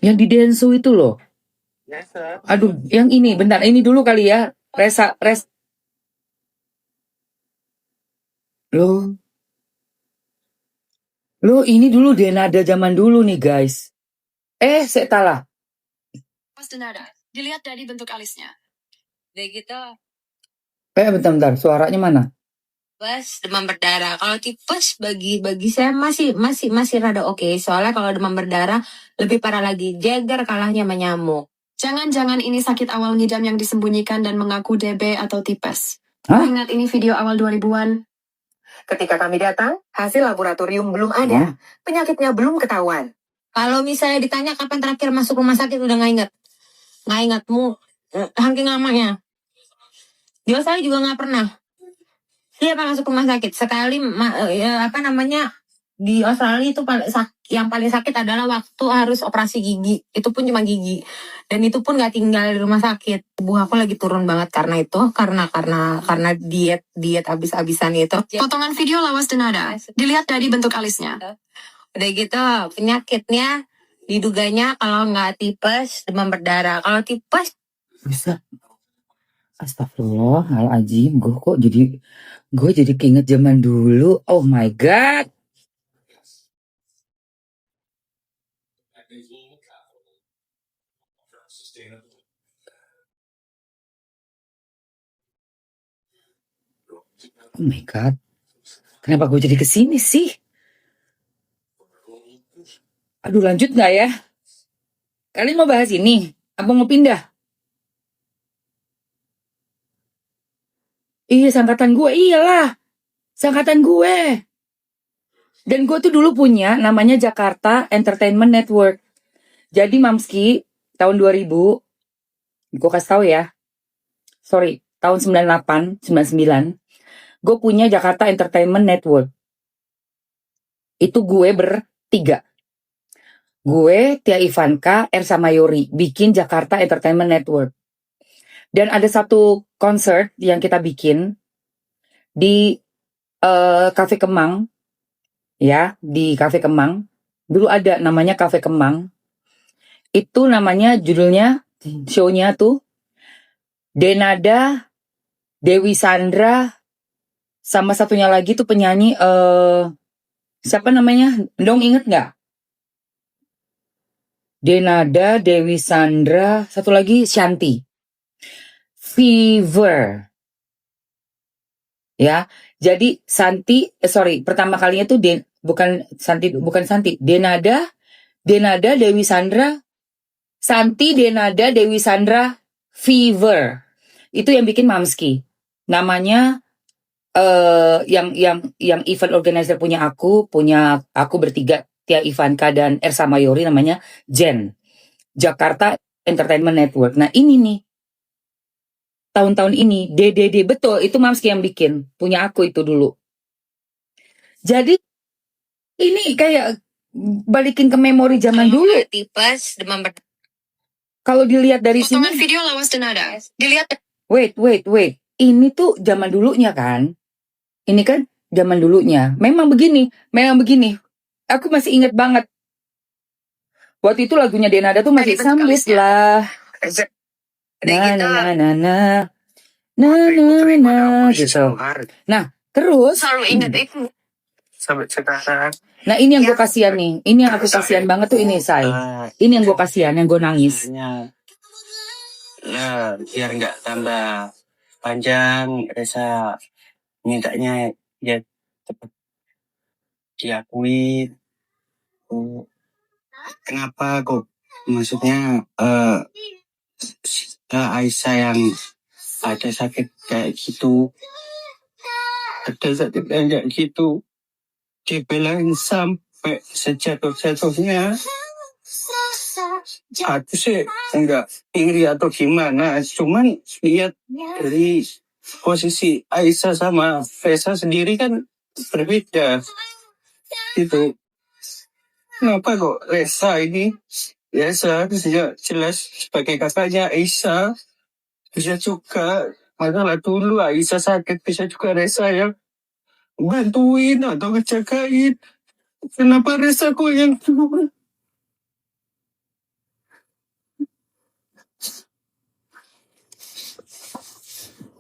Yang di Densu itu loh. Aduh, yang ini, bentar, ini dulu kali ya. Lo ini dulu Denada zaman dulu nih guys. Saya salah. Pas Denada, dilihat dari bentuk alisnya. Udah gitu. Bentar, suaranya mana? Tipes, demam berdarah. Kalau tipes bagi saya masih rada oke. Soalnya kalau demam berdarah lebih parah lagi. Jagger kalahnya menyamuk. Jangan-jangan ini sakit awal ngidam yang disembunyikan dan mengaku DB atau tipes. Ingat ini video awal 2000-an. Ketika kami datang, hasil laboratorium belum ada. Penyakitnya belum ketahuan. Kalau misalnya ditanya kapan terakhir masuk rumah sakit, udah nggak inget. Nggak ingatmu, hangking lamanya. Dia saya juga nggak pernah. Dia masuk rumah sakit sekali, di Australia itu yang paling sakit adalah waktu harus operasi gigi. Itu pun cuma gigi, dan itu pun nggak tinggal di rumah sakit. Tubuh aku lagi turun banget karena itu, karena diet habis-habisan itu. Potongan video lawas Denada, dilihat dari bentuk alisnya. Udah gitu penyakitnya diduganya kalau nggak tipes demam berdarah. Kalau tipes Bisa. Astagfirullahaladzim, gue jadi keinget zaman dulu. Oh my god. Oh my god. Kenapa gue jadi kesini sih? Aduh, lanjut nggak ya? Kalian mau bahas ini? Apa mau pindah? Iya, sangkatan gue. Iyalah. Sangkatan gue. Dan gue tuh dulu punya namanya Jakarta Entertainment Network. Jadi Mamski tahun 2000, gue kasih tahu ya. Sorry, tahun 98, 99, gue punya Jakarta Entertainment Network. Itu gue bertiga. Gue, Tia Ivanka, Ersa Mayori, bikin Jakarta Entertainment Network. Dan ada satu konser yang kita bikin di Cafe Kemang, ya, di Cafe Kemang. Dulu ada namanya Cafe Kemang. Itu namanya, judulnya, show-nya tuh, Denada, Dewi Sandra, sama satunya lagi tuh penyanyi, siapa namanya? Dong, inget nggak? Denada, Dewi Sandra, satu lagi Shanti. Fever. Ya, jadi pertama kalinya tuh bukan Santi, Denada, Dewi Sandra, Santi, Denada, Dewi Sandra, Fever. Itu yang bikin Mamski. Namanya yang event organizer punya aku bertiga, Tia Ivanka dan Ersa Mayori, namanya JEN, Jakarta Entertainment Network. Nah ini nih, tahun-tahun ini, DDD, betul, itu Mamski yang bikin, punya aku itu dulu. Jadi ini kayak balikin ke memori zaman dulu. Tipes, demam kalau dilihat dari sini. potongan video lawas Denada, dilihat. Wait. Ini tuh zaman dulunya kan? Ini kan zaman dulunya. Memang begini. Aku masih ingat banget. Waktu itu lagunya Denada tuh masih Samlis lah. Gitu. Nah, terus. Selalu ingat itu. Sampai sekarang. Nah, ini yang gue kasihan nih. Ini yang aku kasihan banget tuh ini, Say. Ini yang gue kasihan, yang gue nangis. Ya, biar nggak tambah panjang, Resa mintanya ya cepat diakui. Kenapa kok? Maksudnya Aisyah yang ada sakit kayak gitu, dibelain sampai sejatuh-jatuhnya. Aku sih enggak iri atau gimana, cuman lihat dari posisi Aisyah sama Fesa sendiri kan berbeda gitu. Kenapa kok Resa ini ya seharusnya jelas sebagai kakaknya Aisyah, bisa juga masalah dulu Aisyah sakit, bisa juga Resa yang bantuin atau ngejagain. Kenapa Resa kok yang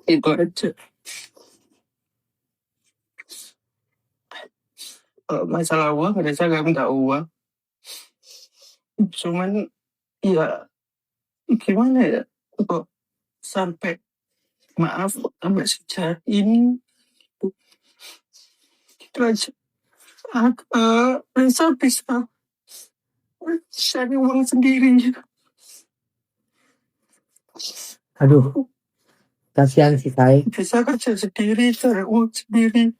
Itu aja. Kalau masalah uang, Reza gak minta uang. Cuman, ya gimana ya? Kok sampai, maaf, sampai sejak ini. Itu aja. Reza bisa cari uang sendiri. Aduh, kasihan sih Say. Bisa kerja sendiri, cari uang sendiri.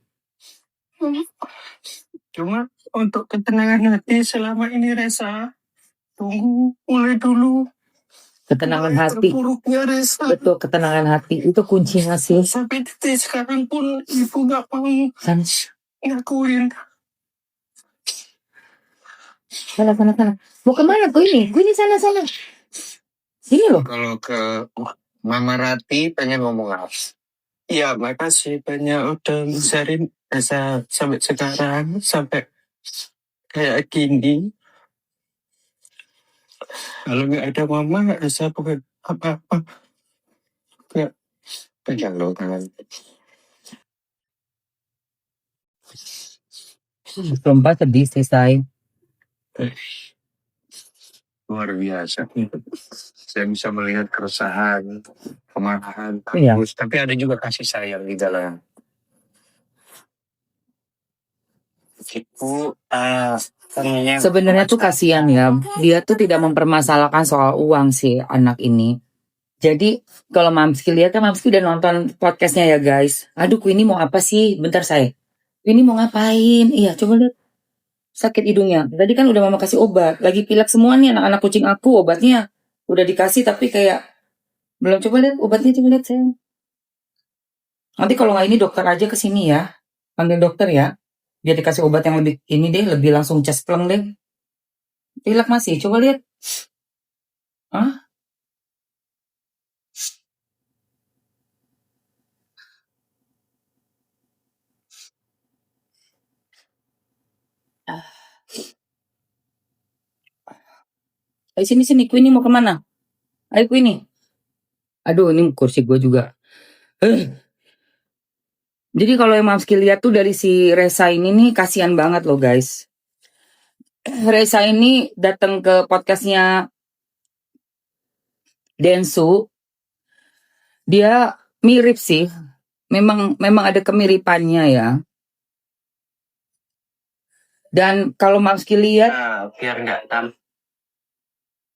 Cuma untuk ketenangan hati selama ini Reza, tunggu mulai dulu. Ketenangan Mulai hati. terpuruknya Reza. Betul, ketenangan hati. Itu kuncinya sih. Sampai detik sekarang pun ibu gak mau Sana, ngakuin. sana. Mau kemana gue ini sana. Sini loh. Kalau ke Mama Rati pengen ngomong apa? Iya, makasih banyak udah besarin Reza sampai sekarang, sampai kayak gini. Kalau nggak ada Mama, Reza bukan apa-apa. Nggak pegang dong tangan. Sumpah sedih sih Say. Luar biasa. Saya bisa melihat keresahan, kemarahan, Iya. terus, tapi ada juga kasih sayang di dalam. Ibu, Sebenarnya tuh kasihan ya. Dia tuh tidak mempermasalahkan soal uang sih anak ini. Jadi kalau Mamski lihat kan Mamski udah nonton podcastnya ya guys. Aduh Queenie mau apa sih? Bentar Say. Queenie mau ngapain? Iya coba lihat. Sakit hidungnya. Tadi kan udah mama kasih obat. Lagi pilek semua nih anak-anak kucing aku obatnya. Udah dikasih tapi kayak belum. Coba lihat obatnya, coba lihat sayang. Nanti kalau nggak ini dokter aja ke sini ya. Panggil dokter ya. Biar dikasih obat yang lebih ini deh, lebih langsung cespleng deh. Pilek masih, coba lihat. Hah? Ayo sini, Queenie mau kemana? Ayo Queenie. Aduh, ini kursi gue juga. Jadi kalau yang Mamski lihat tuh dari si Reza ini nih kasihan banget loh guys. Reza ini datang ke podcastnya Densu. Dia mirip sih. Memang ada kemiripannya ya. Dan kalau Mamski lihat, biar nggak tam.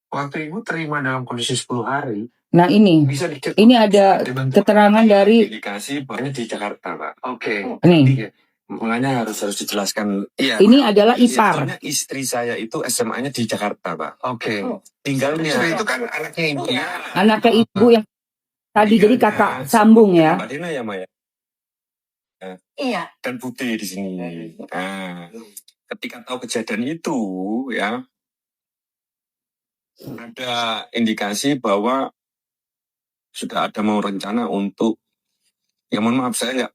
Waktu ibu terima dalam kondisi 10 hari. nah ini Bisa dicek. ini ada keterangan dari Indikasi bahwa di Jakarta, Pak. Oke. nih. Makanya harus dijelaskan. Iya. Ini adalah ipar. Soalnya istri saya itu SMA-nya di Jakarta, Pak. Oke. Tinggalnya. Itu kan anaknya ibu ya. Anaknya ibu yang tadi jadi kakak sambung ya. Mbak Dina ya, Maya? Iya. Dan Putih di sini. Nah, ketika tahu kejadian itu ya, ada indikasi bahwa sudah ada mau rencana untuk, ya mohon maaf saya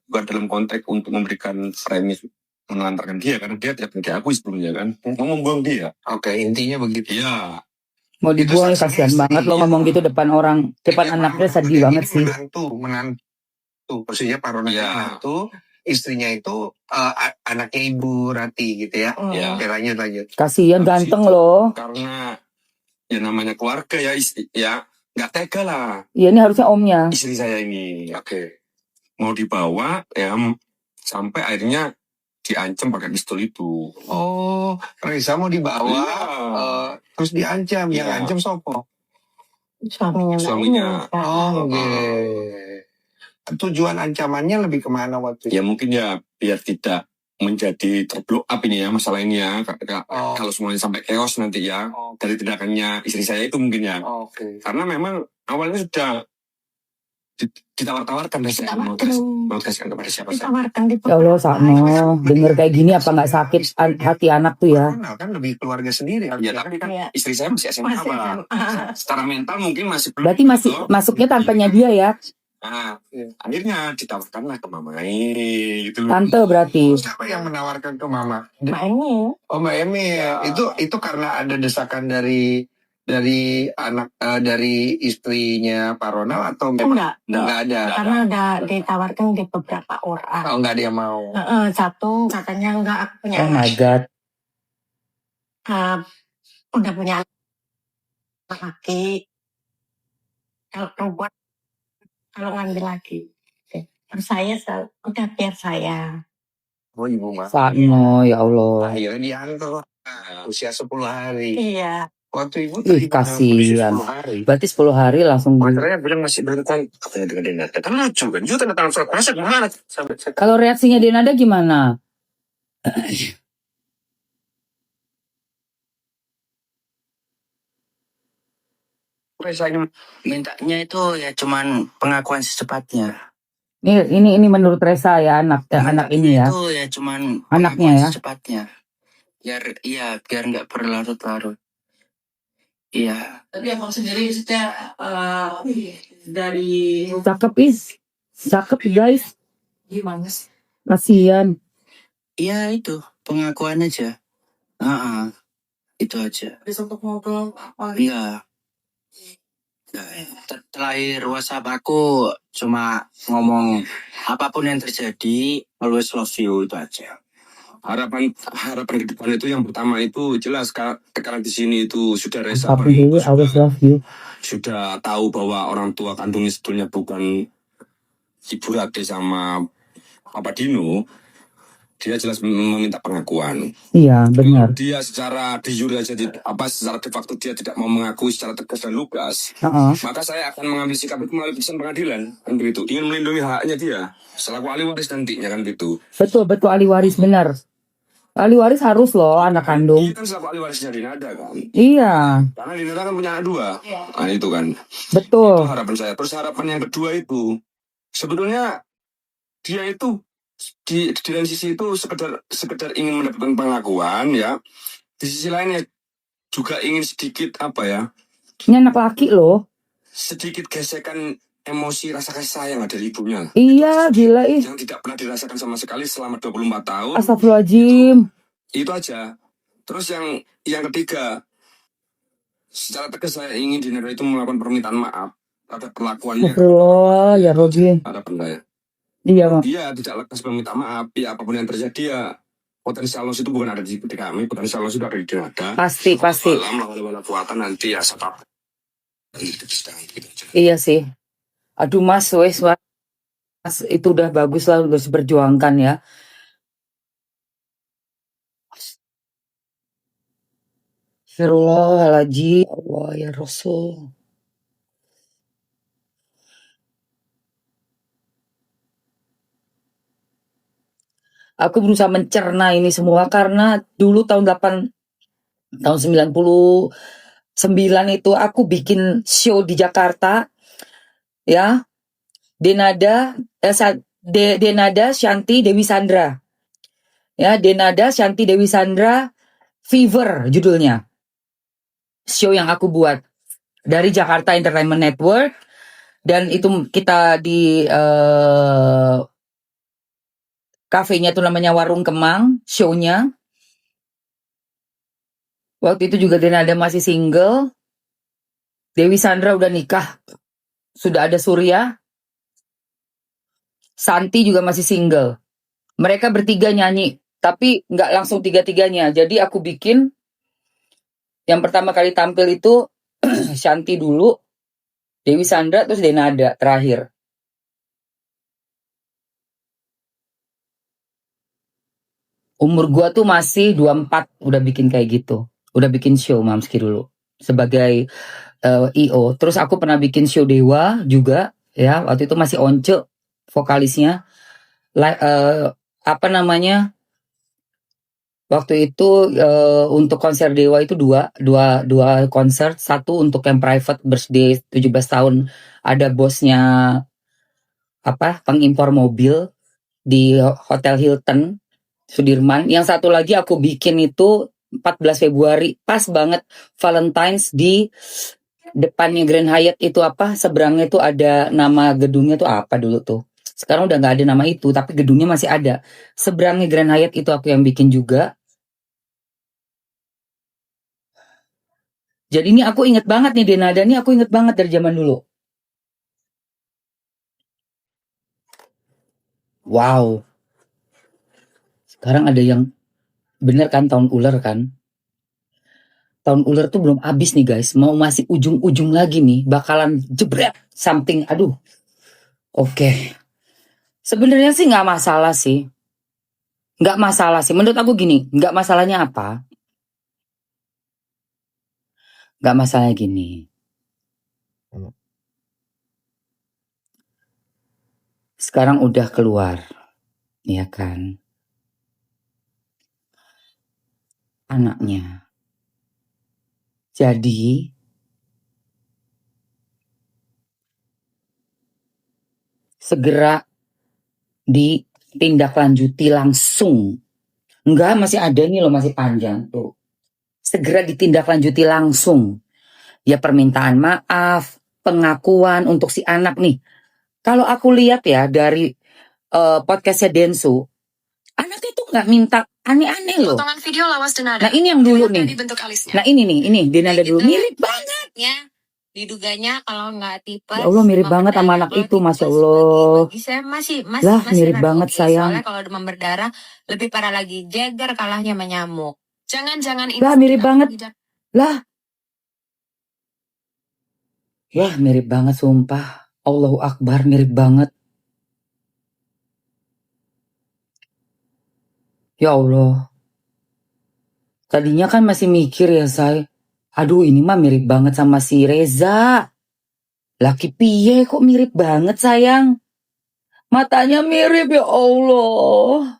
bukan dalam konteks untuk memberikan premis menelantarkan dia karena dia tidak diakui sebelumnya kan, mau membuang dia. Oke, intinya begitu. Iya. Mau dibuang kasihan banget lo ngomong gitu depan orang, depan anaknya sedih banget sih. Menantu, maksudnya paronnya itu istrinya itu anaknya Ibu Rati gitu ya. Ya lanjut. Kasihan ganteng loh. Karena ya namanya keluarga ya ya nggak tega lah. Iya ini harusnya omnya. Istri saya ini. Oke. Mau dibawa ya sampai akhirnya diancam pakai pistol itu. Oh, Reza mau dibawa terus diancam. Yang ancam sopo? Suaminya. Oh, oke. Tujuan ancamannya lebih kemana waktu itu? Ya mungkin ya biar tidak menjadi terblok up ini ya masalah ini ya. Kalau semuanya sampai chaos nanti ya dari tindakannya istri saya itu mungkin ya. Karena memang awalnya sudah ditawar-tawarkan dan saya mau kasihkan kepada siapa saja. Ya Allah Sakno, denger kayak gini apa nggak sakit hati anak tuh ya? Kan lebih keluarga sendiri. Ya tapi kan istri saya masih SMA. Secara mental mungkin masih belum. Berarti masih masuknya tantenya dia ya? Nah, akhirnya ditawarkanlah ke Mama ini gitu loh. Tante berarti. Siapa yang menawarkan ke Mama? Mbak Emi. Oh Mbak Emi. Ya. Itu karena ada desakan dari dari anak dari istrinya Pak Ronald atau Enggak, enggak ada? karena udah ditawarkan di beberapa orang. Oh, enggak ada yang mau. Satu katanya enggak, aku punya Oh my god. udah punya anak laki. Kalau perempuan kalau ngambil lagi. Terus saya udah biar saya. Oh, ibu mah. Sakno ya Allah. Akhirnya diantar usia 10 hari. Iya. Waktu ibu Ih, terima kasihan. 10 hari. Berarti 10 hari langsung. Masalahnya bilang masih berhenti katanya dengan Denada. Kan lucu kan? Juga tanda tangan surat kuasa gimana? Kalau reaksinya Denada gimana? Saya mintanya itu ya cuman pengakuan secepatnya. Ini menurut Reza ya anak ini ya. Itu ya cuman Anaknya ya. Secepatnya. Biar nggak berlarut-larut. Iya. Tapi abang sendiri maksudnya dari Cakep guys. gimana sih? Kasihan. Iya itu pengakuan aja. Itu aja. Bisa untuk ngobrol apa? Iya. Terakhir WhatsApp aku cuma ngomong apapun yang terjadi always love you, itu aja. Harapan ke depan itu yang pertama itu jelas karena di sini itu sudah Reza Apapun itu always love you. sudah tahu bahwa orang tua kandungnya sebetulnya bukan Ibu Rati sama Papa Dino. Dia jelas meminta pengakuan. Iya benar. Dia secara de jure aja secara de facto dia tidak mau mengakui secara tegas dan lugas. Maka saya akan mengambil sikap itu melalui putusan pengadilan kan begitu. Ingin melindungi haknya dia selaku ahli waris nantinya kan begitu. Betul ahli waris benar. Ahli waris harus loh anak kandung. Dia kan selaku ahli warisnya Dinada kan. Iya. Karena Dinada kan punya anak 2. Nah itu kan. Betul. Itu harapan saya. Terus harapan yang kedua itu sebetulnya dia itu di lain sisi itu sekedar ingin mendapatkan pengakuan ya. Di sisi lainnya juga ingin sedikit Ini anak laki loh. sedikit gesekan emosi rasa kasih sayang dari ibunya. Iya gila ih. Yang tidak pernah dirasakan sama sekali selama 24 tahun. Astagfirullahaladzim. Itu aja. Terus yang ketiga, secara tegas saya ingin Dinada itu melakukan permintaan maaf terhadap perlakuannya. Astagfirullah ya Robi. Harapan saya. Iya Mak. Dia tidak lekas meminta maaf, ya apapun yang terjadi ya potensial loss itu bukan ada di kami, potensial loss itu ada di Dinada. Pasti. Malam kuatan nanti ya sebab. Iya sih. Aduh Mas itu udah bagus lah harus diperjuangkan ya. Astagfirullahaladzim. Allah ya Rasul. Aku berusaha mencerna ini semua karena dulu tahun 99 itu aku bikin show di Jakarta ya. Denada Shanti Dewi Sandra. Ya, Denada Shanti Dewi Sandra Fever judulnya. Show yang aku buat dari Jakarta Entertainment Network dan itu kita di kafenya tuh namanya Warung Kemang, show-nya. Waktu itu juga Denada masih single. Dewi Sandra udah nikah. Sudah ada Surya. Santi juga masih single. Mereka bertiga nyanyi, tapi nggak langsung tiga-tiganya. Jadi aku bikin yang pertama kali tampil itu Shanti dulu, Dewi Sandra, terus Denada terakhir. Umur gua tuh masih 24 udah bikin kayak gitu. Udah bikin show Mamski dulu sebagai IO. Terus aku pernah bikin show Dewa juga ya. Waktu itu masih Once vokalisnya. Waktu itu untuk konser Dewa itu dua konser. Satu untuk yang private birthday 17 tahun. Ada bosnya pengimpor mobil di Hotel Hilton Sudirman. Yang satu lagi aku bikin itu 14 Februari. Pas banget Valentine's di depannya Grand Hyatt itu seberangnya itu ada nama gedungnya tuh apa dulu tuh. Sekarang udah gak ada nama itu, tapi gedungnya masih ada. Seberangnya Grand Hyatt itu aku yang bikin juga. Jadi ini aku inget banget nih Denada nih, aku inget banget dari zaman dulu. Wow. Sekarang ada yang bener kan tahun ular kan? Tahun ular tuh belum habis nih guys, mau masih ujung-ujung lagi nih, bakalan jebret something. Aduh. Oke. Sebenarnya sih nggak masalah sih. Nggak masalah sih. Menurut aku gini, nggak masalahnya apa? Nggak masalahnya gini. Sekarang udah keluar, ya kan? Anaknya. Jadi segera ditindaklanjuti langsung. Enggak, masih ada nih loh, masih panjang tuh. Segera ditindaklanjuti langsung. Ya permintaan maaf, pengakuan untuk si anak nih. Kalau aku lihat ya dari podcastnya Densu, anaknya tuh nggak minta aneh-aneh loh. Potongan video lawas Denada. Nah ini yang dulu Dilihat nih. dari bentuk alisnya. Nah ini nih, ini Denada dulu. Gitu. Mirip banget. Ya, diduganya kalau nggak tipes. Ya Allah mirip demam banget sama berdarah. anak Kalau itu, tipes, Masya Allah. bagi saya masih Lah mirip rada banget oke. sayang. Soalnya kalau demam berdarah lebih parah lagi, Jagger kalahnya sama nyamuk. Jangan-jangan ini Lah mirip banget. Lah. Ya mirip banget sumpah. Allahu Akbar, mirip banget. Ya Allah. Tadinya kan masih mikir ya say. Aduh ini mah mirip banget sama si Reza. Laki piye kok mirip banget sayang. Matanya mirip ya Allah.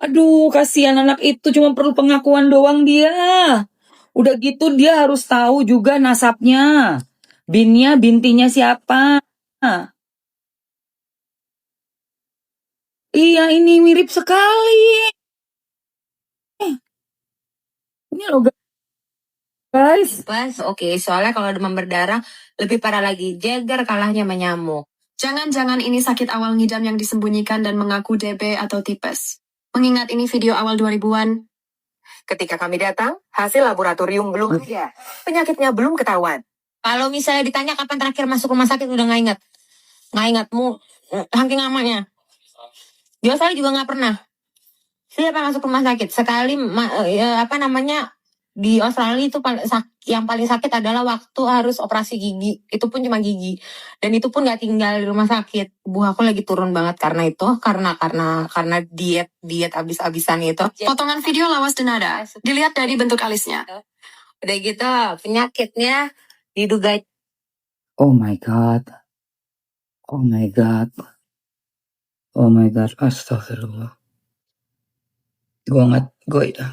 Aduh kasihan anak itu, cuma perlu pengakuan doang dia. Udah gitu dia harus tahu juga nasabnya. Bintinya siapa. Iya ini mirip sekali. Ini loh guys. Pas, oke. Soalnya kalau demam berdarah lebih parah lagi, Jagger kalahnya sama nyamuk. Jangan-jangan ini sakit awal ngidam yang disembunyikan dan mengaku DB atau tipes. Mengingat ini video awal 2000-an. Ketika kami datang, hasil laboratorium belum ada. Penyakitnya belum ketahuan. Kalau misalnya ditanya kapan terakhir masuk rumah sakit, udah nggak ingat. Nggak ingatmu, saking lamanya. Di Australia juga nggak pernah. Siapa masuk rumah sakit? Sekali, di Australia itu yang paling sakit adalah waktu harus operasi gigi. Itu pun cuma gigi. Dan itu pun nggak tinggal di rumah sakit. Buah aku lagi turun banget karena itu, karena diet abis-abisan itu. Potongan video lawas Denada. Dilihat dari bentuk alisnya. Udah gitu, penyakitnya diduga. Oh my God. Oh my God. Oh my God. Astagfirullah. Gue itu.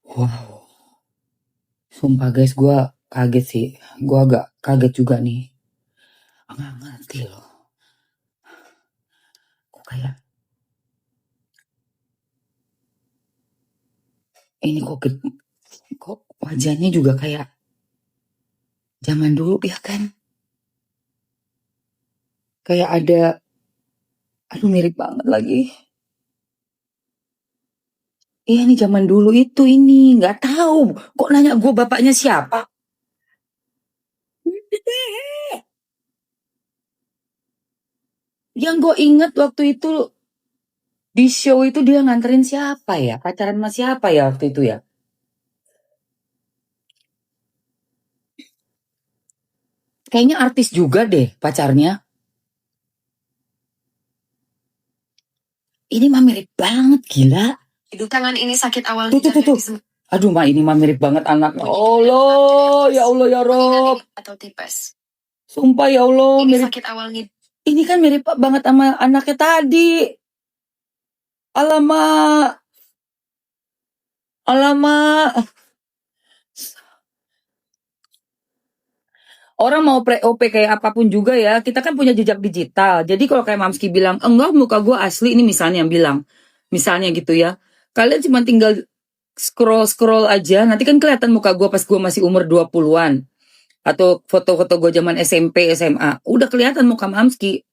Wow. Sumpah guys, gue kaget sih. Gue agak kaget juga nih. Nggak ngerti loh. Kok kayak ini kok wajahnya juga kayak zaman dulu ya kan? Kayak ada, aduh mirip banget lagi. Iya nih zaman dulu itu ini, nggak tahu. Kok nanya gue bapaknya siapa? Yang gue inget waktu itu di show itu dia nganterin siapa ya? Pacaran sama siapa ya waktu itu ya? Kayaknya artis juga deh pacarnya. Ini mah mirip banget, gila. Tangan ini sakit awal. Tuh. Aduh, mah ini mah mirip banget anaknya. Allah, ya Allah ya Rob. Atau tipes. Sumpah ya Allah, Ini mirip. sakit awal ngidam. Ini kan mirip banget sama anaknya tadi. Alamak. Orang mau pre-OP kayak apapun juga ya, kita kan punya jejak digital. Jadi kalau kayak Mamski bilang, enggak muka gue asli, ini misalnya yang bilang. Misalnya gitu ya. Kalian cuma tinggal scroll aja, nanti kan kelihatan muka gue pas gue masih umur 20-an. Atau foto-foto gue zaman SMP, SMA. Udah kelihatan muka Mamski.